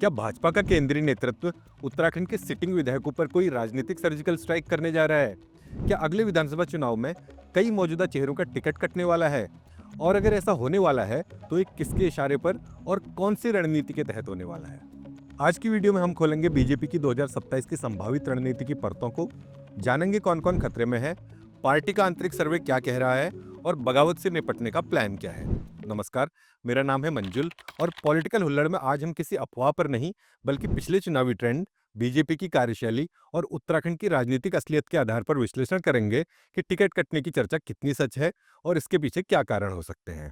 क्या भाजपा का केंद्रीय नेतृत्व उत्तराखंड के सिटिंग विधायकों पर कोई राजनीतिक सर्जिकल स्ट्राइक करने जा रहा है? क्या अगले विधानसभा चुनाव में कई मौजूदा चेहरों का टिकट कटने वाला है? और अगर ऐसा होने वाला है, तो ये किसके इशारे पर और कौन सी रणनीति के तहत होने वाला है? आज की वीडियो में हम खोलेंगे बीजेपी की 2027 की संभावित रणनीति की परतों को, जानेंगे कौन-कौन खतरे में है, पार्टी का आंतरिक सर्वे क्या कह रहा है और बगावत से निपटने का प्लान क्या है। नमस्कार, मेरा नाम है मंजुल और पॉलिटिकल हुल्लड़ में आज हम किसी अफवाह पर नहीं, बल्कि पिछले चुनावी ट्रेंड, बीजेपी की कार्यशैली और उत्तराखंड की राजनीतिक असलियत के आधार पर विश्लेषण करेंगे कि टिकट कटने की चर्चा कितनी सच है और इसके पीछे क्या कारण हो सकते हैं।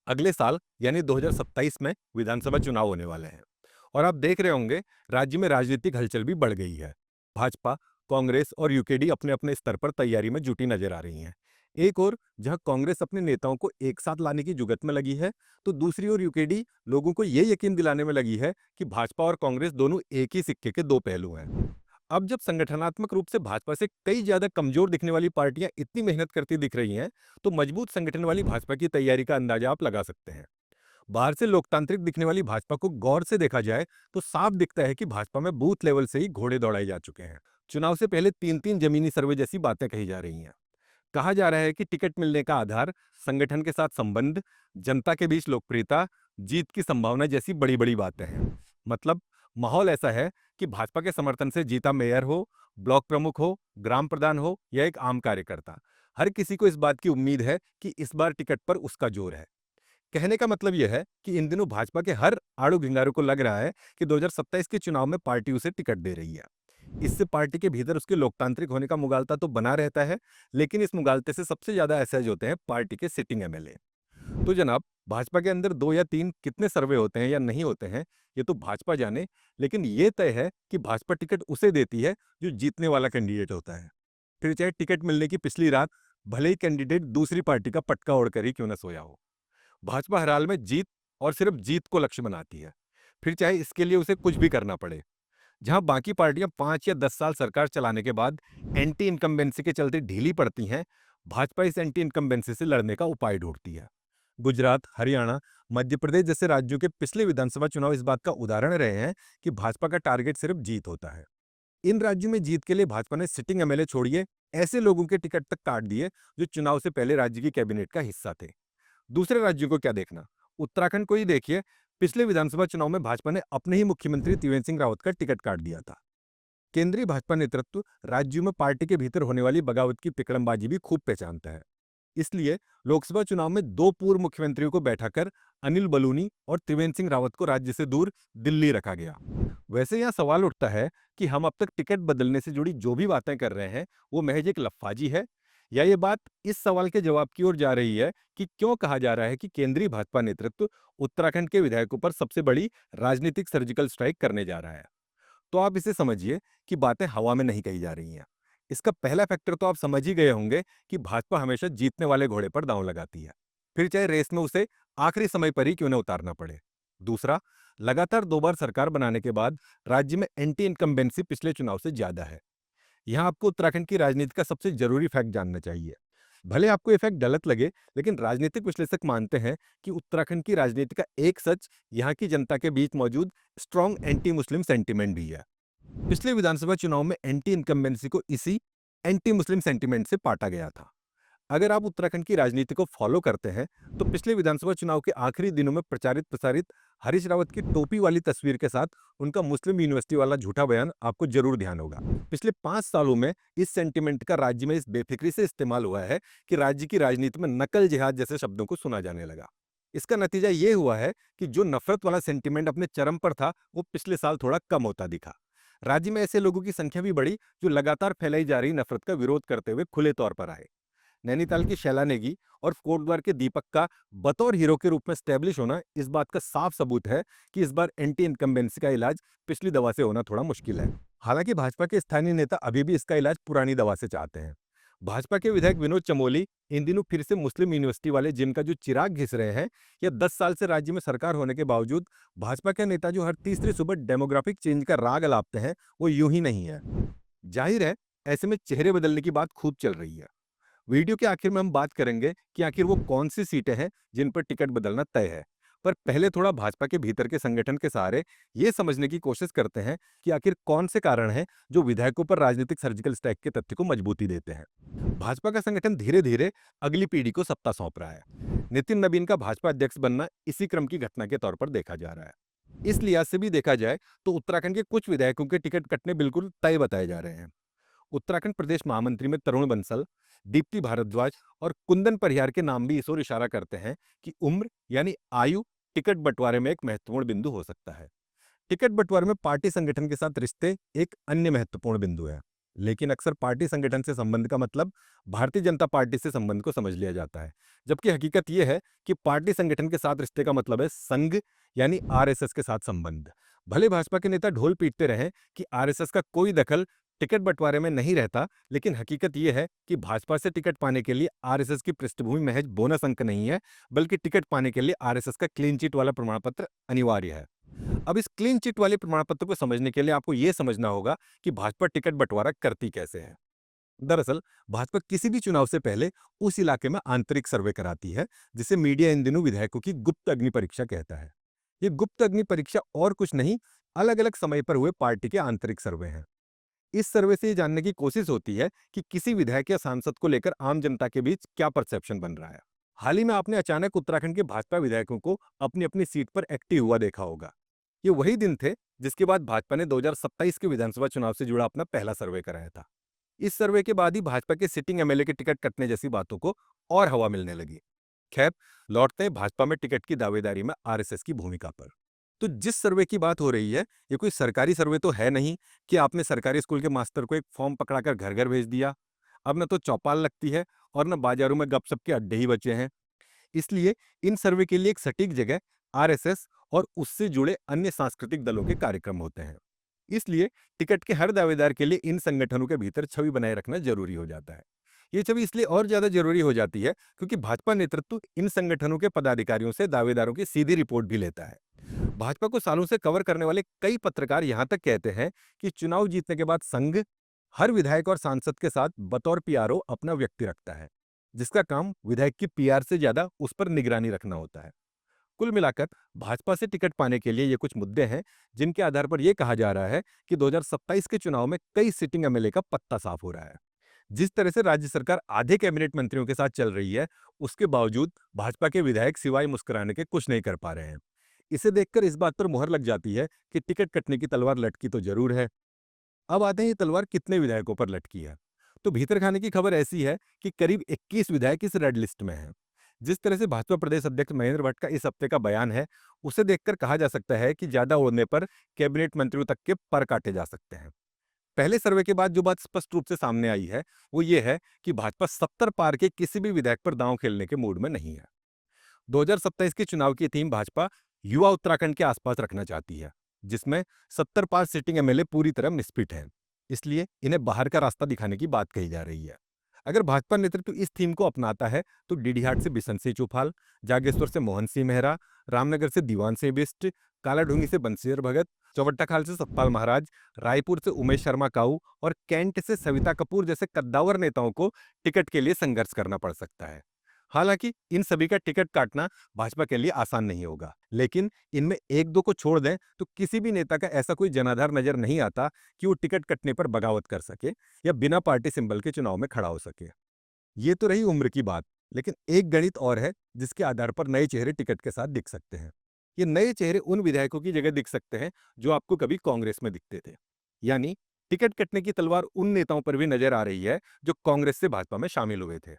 अगले साल यानी 2027 में विधानसभा चुनाव होने वाले हैं और आप देख रहे होंगे राज्य में राजनीतिक हलचल भी बढ़ गई है। भाजपा, कांग्रेस और यूकेडी अपने अपने स्तर पर तैयारी में जुटी नजर आ रही हैं। एक ओर जहां कांग्रेस अपने नेताओं को एक साथ लाने की जुगत में लगी है, तो दूसरी ओर यूकेडी लोगों को यह यकीन दिलाने में लगी है कि भाजपा और कांग्रेस दोनों एक ही सिक्के के दो पहलू हैं। अब जब संगठनात्मक रूप से भाजपा से कई ज्यादा कमजोर दिखने वाली पार्टियां इतनी मेहनत करती दिख रही हैं, तो मजबूत संगठन वाली भाजपा की तैयारी का अंदाजा आप लगा सकते हैं। बाहर से लोकतांत्रिक दिखने वाली भाजपा को गौर से देखा जाए तो साफ दिखता है कि भाजपा में बूथ लेवल से ही घोड़े दौड़ाए जा चुके हैं। चुनाव से पहले तीन तीन जमीनी सर्वे जैसी बातें कही जा रही हैं। कहा जा रहा है कि टिकट मिलने का आधार संगठन के साथ संबंध, जनता के बीच लोकप्रियता, जीत की संभावना जैसी बड़ी बड़ी बातें हैं। मतलब माहौल ऐसा है कि भाजपा के समर्थन से जीता मेयर हो, ब्लॉक प्रमुख हो, ग्राम प्रधान हो या एक आम कार्यकर्ता, हर किसी को इस बात की उम्मीद है कि इस बार टिकट पर उसका जोर है। कहने का मतलब यह है कि इन दिनों भाजपा के हर आड़ू भिंगारू को लग रहा है कि 2027 के चुनाव में पार्टी उसे टिकट दे रही है। इससे पार्टी के भीतर उसके लोकतांत्रिक होने का मुगालता तो बना रहता है, लेकिन इस मुगालते से सबसे ज्यादा असहज होते हैं पार्टी के सिटिंग एमएलए। तो जनाब, भाजपा के अंदर दो या तीन कितने सर्वे होते हैं या नहीं होते हैं, ये तो भाजपा जाने, लेकिन ये तय है कि भाजपा टिकट उसे देती है जो जीतने वाला कैंडिडेट होता है। फिर चाहे टिकट मिलने की पिछली रात भले ही कैंडिडेट दूसरी पार्टी का पटका ओढ़कर ही क्यों न सोया हो। भाजपा हर हाल में जीत और सिर्फ जीत को लक्ष्य बनाती है, फिर चाहे इसके लिए उसे कुछ भी करना पड़े। जहां बाकी पार्टियां 5 या 10 साल सरकार चलाने के बाद एंटी इनकम्बेंसी के चलते ढीली पड़ती हैं, भाजपा इस एंटी इनकम्बेंसी से लड़ने का उपाय ढूंढती है। गुजरात, हरियाणा, मध्य प्रदेश जैसे राज्यों के पिछले विधानसभा चुनाव इस बात का उदाहरण रहे हैं कि भाजपा का टारगेट सिर्फ जीत होता है। इन राज्यों में जीत के लिए भाजपा ने सिटिंग एमएलए छोड़िए ऐसे लोगों के टिकट तक काट दिए जो चुनाव से पहले राज्य की कैबिनेट का हिस्सा थे। दूसरे राज्यों को क्या देखना, उत्तराखंड को ही देखिए। पिछले विधानसभा चुनाव में भाजपा ने अपने ही मुख्यमंत्री त्रिवेंद्र सिंह रावत का टिकट काट दिया था। केंद्रीय भाजपा नेतृत्व राज्यों में पार्टी के भीतर होने वाली बगावत की तिकड़मबाजी भी खूब पहचानता है। इसलिए लोकसभा चुनाव में दो पूर्व मुख्यमंत्रियों को बैठाकर अनिल बलूनी और त्रिवेंद्र सिंह रावत को राज्य से दूर दिल्ली रखा गया। वैसे यहाँ सवाल उठता है कि हम अब तक टिकट बदलने से जुड़ी जो भी बातें कर रहे हैं वो महज एक लफ्फाजी है, या ये बात इस सवाल के जवाब की ओर जा रही है कि क्यों कहा जा रहा है कि केंद्रीय भाजपा नेतृत्व उत्तराखंड के विधायकों पर सबसे बड़ी राजनीतिक सर्जिकल स्ट्राइक करने जा रहा है। तो आप इसे समझिए कि बातें हवा में नहीं कही जा रही हैं। इसका पहला फैक्टर तो आप समझ ही गए होंगे कि भाजपा हमेशा जीतने वाले घोड़े पर दांव लगाती है, फिर चाहे रेस में उसे आखिरी समय पर ही क्यों न उतारना पड़े। दूसरा, लगातार 2 बार सरकार बनाने के बाद राज्य में एंटी इनकम्बेंसी पिछले चुनाव से ज्यादा है। यहाँ आपको उत्तराखंड की राजनीति का सबसे जरूरी फैक्ट जानना चाहिए। भले आपको ये फैक्ट गलत लगे, लेकिन राजनीतिक विश्लेषक मानते हैं कि उत्तराखंड की राजनीति का एक सच यहाँ की जनता के बीच मौजूद स्ट्रॉन्ग एंटी मुस्लिम सेंटीमेंट भी है। पिछले विधानसभा चुनाव में एंटी इनकम्बेंसी को इसी एंटी मुस्लिम सेंटीमेंट से पाटा गया था। अगर आप उत्तराखंड की राजनीति को फॉलो करते हैं, तो पिछले विधानसभा चुनाव के आखिरी दिनों में प्रचारित प्रसारित हरीश रावत की टोपी वाली तस्वीर के साथ उनका मुस्लिम यूनिवर्सिटी वाला झूठा बयान आपको जरूर ध्यान होगा। पिछले 5 सालों में इस सेंटीमेंट का राज्य में इस बेफिक्री से इस्तेमाल हुआ है कि राज्य की राजनीति में नकल जिहाद जैसे शब्दों को सुना जाने लगा। इसका नतीजा ये हुआ है कि जो नफरत वाला सेंटीमेंट अपने चरम पर था, वो पिछले साल थोड़ा कम होता दिखा। राज्य में ऐसे लोगों की संख्या भी बढ़ी जो लगातार फैलाई जा रही नफरत का विरोध करते हुए खुले तौर पर आए। नैनीताल की शैला नेगी और कोटद्वार के दीपक का बतौर हीरो के रूप में स्टैब्लिश होना इस बात का साफ सबूत है कि इस बार एंटी इनकम्बेंसी का इलाज पिछली दवा से होना थोड़ा मुश्किल है। हालांकि भाजपा के स्थानीय नेता अभी भी इसका इलाज पुरानी दवा से चाहते हैं। भाजपा के विधायक विनोद चमोली इन दिनों फिर से मुस्लिम यूनिवर्सिटी वाले जिम का जो चिराग घिस रहे हैं, या 10 साल से राज्य में सरकार होने के बावजूद भाजपा के नेता जो हर तीसरी सुबह डेमोग्राफिक चेंज का राग अलापते हैं, वो यूं ही नहीं है। जाहिर है ऐसे में चेहरे बदलने की बात खूब चल रही है। वीडियो के आखिर में हम बात करेंगे कि आखिर वो कौन सी सीटें हैं जिन पर टिकट बदलना तय है। पर पहले थोड़ा भाजपा के भीतर के संगठन के सहारे ये समझने की कोशिश करते हैं कि आखिर कौन से कारण हैं जो विधायकों पर राजनीतिक सर्जिकल स्ट्राइक के तथ्य को मजबूती देते हैं। भाजपा का संगठन धीरे धीरे अगली पीढ़ी को सत्ता सौंप रहा है। नितिन नबीन का भाजपा अध्यक्ष बनना इसी क्रम की घटना के तौर पर देखा जा रहा है। इस लिहाज से भी देखा जाए तो उत्तराखंड के कुछ विधायकों के टिकट कटने बिल्कुल तय बताए जा रहे हैं। उत्तराखंड प्रदेश महामंत्री में तरुण बंसल, दीप्ति भारद्वाज और कुंदन परिहार के नाम भी इस ओर इशारा करते हैं कि उम्र यानी आयु टिकट बंटवारे में एक महत्वपूर्ण बिंदु हो सकता है। टिकट बंटवारे में पार्टी संगठन के साथ रिश्ते एक अन्य महत्वपूर्ण बिंदु है। लेकिन अक्सर पार्टी संगठन से संबंध का मतलब भारतीय जनता पार्टी से संबंध को समझ लिया जाता है, जबकि हकीकत यह है कि पार्टी संगठन के साथ रिश्ते का मतलब है संघ यानी आरएसएस के साथ संबंध। भले भाजपा के नेता ढोल पीटते रहें कि आरएसएस का कोई दखल टिकट बंटवारे में नहीं रहता, लेकिन हकीकत यह है कि भाजपा से टिकट पाने के लिए आरएसएस की पृष्ठभूमि महज बोनस अंक नहीं है, बल्कि टिकट पाने के लिए आरएसएस का क्लीन चिट वाला प्रमाण पत्र अनिवार्य है। अब इस क्लीन चिट वाले प्रमाण पत्र को समझने के लिए आपको यह समझना होगा कि भाजपा टिकट बंटवारा करती कैसे है। दरअसल भाजपा किसी भी चुनाव से पहले उस इलाके में आंतरिक सर्वे कराती है, जिसे मीडिया इन दिनों विधायकों की गुप्त अग्नि परीक्षा कहता है। ये गुप्त अग्नि परीक्षा और कुछ नहीं, अलग अलग समय पर हुए पार्टी के आंतरिक सर्वे हैं। इस सर्वे से ये जानने की कोशिश होती है कि किसी विधायक या सांसद को लेकर आम जनता के बीच क्या परसेप्शन बन रहा है। हाल ही में आपने अचानक उत्तराखंड के भाजपा विधायकों को अपनी अपनी सीट पर एक्टिव हुआ देखा होगा। ये वही दिन थे जिसके बाद भाजपा ने 2027 के विधानसभा चुनाव से जुड़ा अपना पहला सर्वे कराया था। इस सर्वे के बाद ही भाजपा के सिटिंग एमएलए के टिकट कटने जैसी बातों को और हवा मिलने लगी। खैर, लौटते हैं भाजपा में टिकट की दावेदारी में आरएसएस की भूमिका पर। तो जिस सर्वे की बात हो रही है, ये कोई सरकारी सर्वे तो है नहीं कि आपने सरकारी स्कूल के मास्टर को एक फॉर्म पकड़ाकर घर घर भेज दिया। अब न तो चौपाल लगती है और न बाजारों में गपशप के अड्डे ही बचे हैं। इसलिए इन सर्वे के लिए एक सटीक जगह आरएसएस और उससे जुड़े अन्य सांस्कृतिक दलों के कार्यक्रम होते हैं। इसलिए टिकट के हर दावेदार के लिए इन संगठनों के भीतर छवि बनाए रखना जरूरी हो जाता है। ये छवि इसलिए और ज्यादा जरूरी हो जाती है क्योंकि भाजपा नेतृत्व इन संगठनों के पदाधिकारियों से दावेदारों की सीधी रिपोर्ट भी लेता है। भाजपा को सालों से कवर करने वाले कई पत्रकार यहां तक कहते हैं कि चुनाव जीतने के बाद संघ हर विधायक और सांसद के साथ बतौर पीआरओ अपना व्यक्ति रखता है, जिसका काम विधायक की पीआर से ज्यादा उस पर निगरानी रखना होता है। कुल मिलाकर भाजपा से टिकट पाने के लिए ये कुछ मुद्दे हैं जिनके आधार पर यह कहा जा रहा है कि 2027 के चुनाव में कई सिटिंग एमएलए का पत्ता साफ हो रहा है। जिस तरह से राज्य सरकार आधे कैबिनेट मंत्रियों के साथ चल रही है, उसके बावजूद भाजपा के विधायक सिवाय मुस्कुराने के कुछ नहीं कर पा रहे हैं। इसे देखकर इस बात पर मुहर लग जाती है कि टिकट कटने की तलवार लटकी तो जरूर है। अब आते हैं ये तलवार कितने विधायकों पर लटकी है। तो भीतर खाने की खबर ऐसी है कि करीब 21 विधायक इस रेड लिस्ट में हैं। जिस तरह से भाजपा प्रदेश अध्यक्ष महेंद्र भट्ट का इस हफ्ते का बयान है, उसे देखकर कहा जा सकता है कि ज्यादा उड़ने पर कैबिनेट मंत्रियों तक के पर काटे जा सकते हैं। पहले सर्वे के बाद जो बात स्पष्ट रूप से सामने आई है, वो ये है कि भाजपा 70 पार के किसी भी विधायक पर दांव खेलने के मूड में नहीं है। 2027 के चुनाव की थीम भाजपा युवा उत्तराखंड के आसपास रखना चाहती है, जिसमें 70 पार सिटिंग एमएलए पूरी तरह मिसफिट हैं। इसलिए इन्हें बाहर का रास्ता दिखाने की बात कही जा रही है। अगर भाजपा नेतृत्व इस थीम को अपनाता है तो डीडीहाट से बिशन सिंह चौपाल, जागेश्वर से मोहन सिंह मेहरा, रामनगर से दीवान सिंह बिष्ट, कालाढूंगी से बंसीधर भगत, चौबट्टा खाल से सतपाल महाराज, रायपुर से उमेश शर्मा काऊ और कैंट से सविता कपूर जैसे कद्दावर नेताओं को टिकट के लिए संघर्ष करना पड़ सकता है। हालांकि इन सभी का टिकट काटना भाजपा के लिए आसान नहीं होगा, लेकिन इनमें एक दो को छोड़ दें तो किसी भी नेता का ऐसा कोई जनाधार नजर नहीं आता कि वो टिकट कटने पर बगावत कर सके या बिना पार्टी सिंबल के चुनाव में खड़ा हो सके। ये तो रही उम्र की बात, लेकिन एक गणित और है जिसके आधार पर नए चेहरे टिकट के साथ दिख सकते हैं। ये नए चेहरे उन विधायकों की जगह दिख सकते हैं जो आपको कभी कांग्रेस में दिखते थे। यानी टिकट कटने की तलवार उन नेताओं पर भी नजर आ रही है जो कांग्रेस से भाजपा में शामिल हुए थे।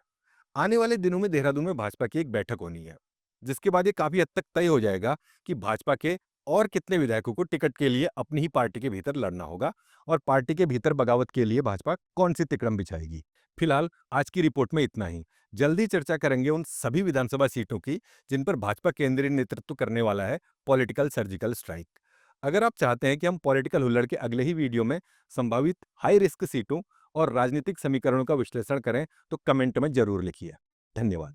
आने वाले दिनों में देहरादून में भाजपा की एक बैठक होनी है, जिसके बाद ये काफी हद तक तय हो जाएगा कि भाजपा के और कितने विधायकों को टिकट के लिए अपनी ही पार्टी के भीतर लड़ना होगा और पार्टी के भीतर बगावत के लिए भाजपा कौन सी तिकड़म बिछाएगी। फिलहाल आज की रिपोर्ट में इतना ही। जल्दी चर्चा करेंगे उन सभी विधानसभा सीटों की जिन पर भाजपा केंद्रीय नेतृत्व करने वाला है पॉलिटिकल सर्जिकल स्ट्राइक। अगर आप चाहते हैं कि हम पॉलिटिकल हुल्लड़ के अगले ही वीडियो में संभावित हाई रिस्क सीटों और राजनीतिक समीकरणों का विश्लेषण करें तो कमेंट में जरूर लिखिए। धन्यवाद।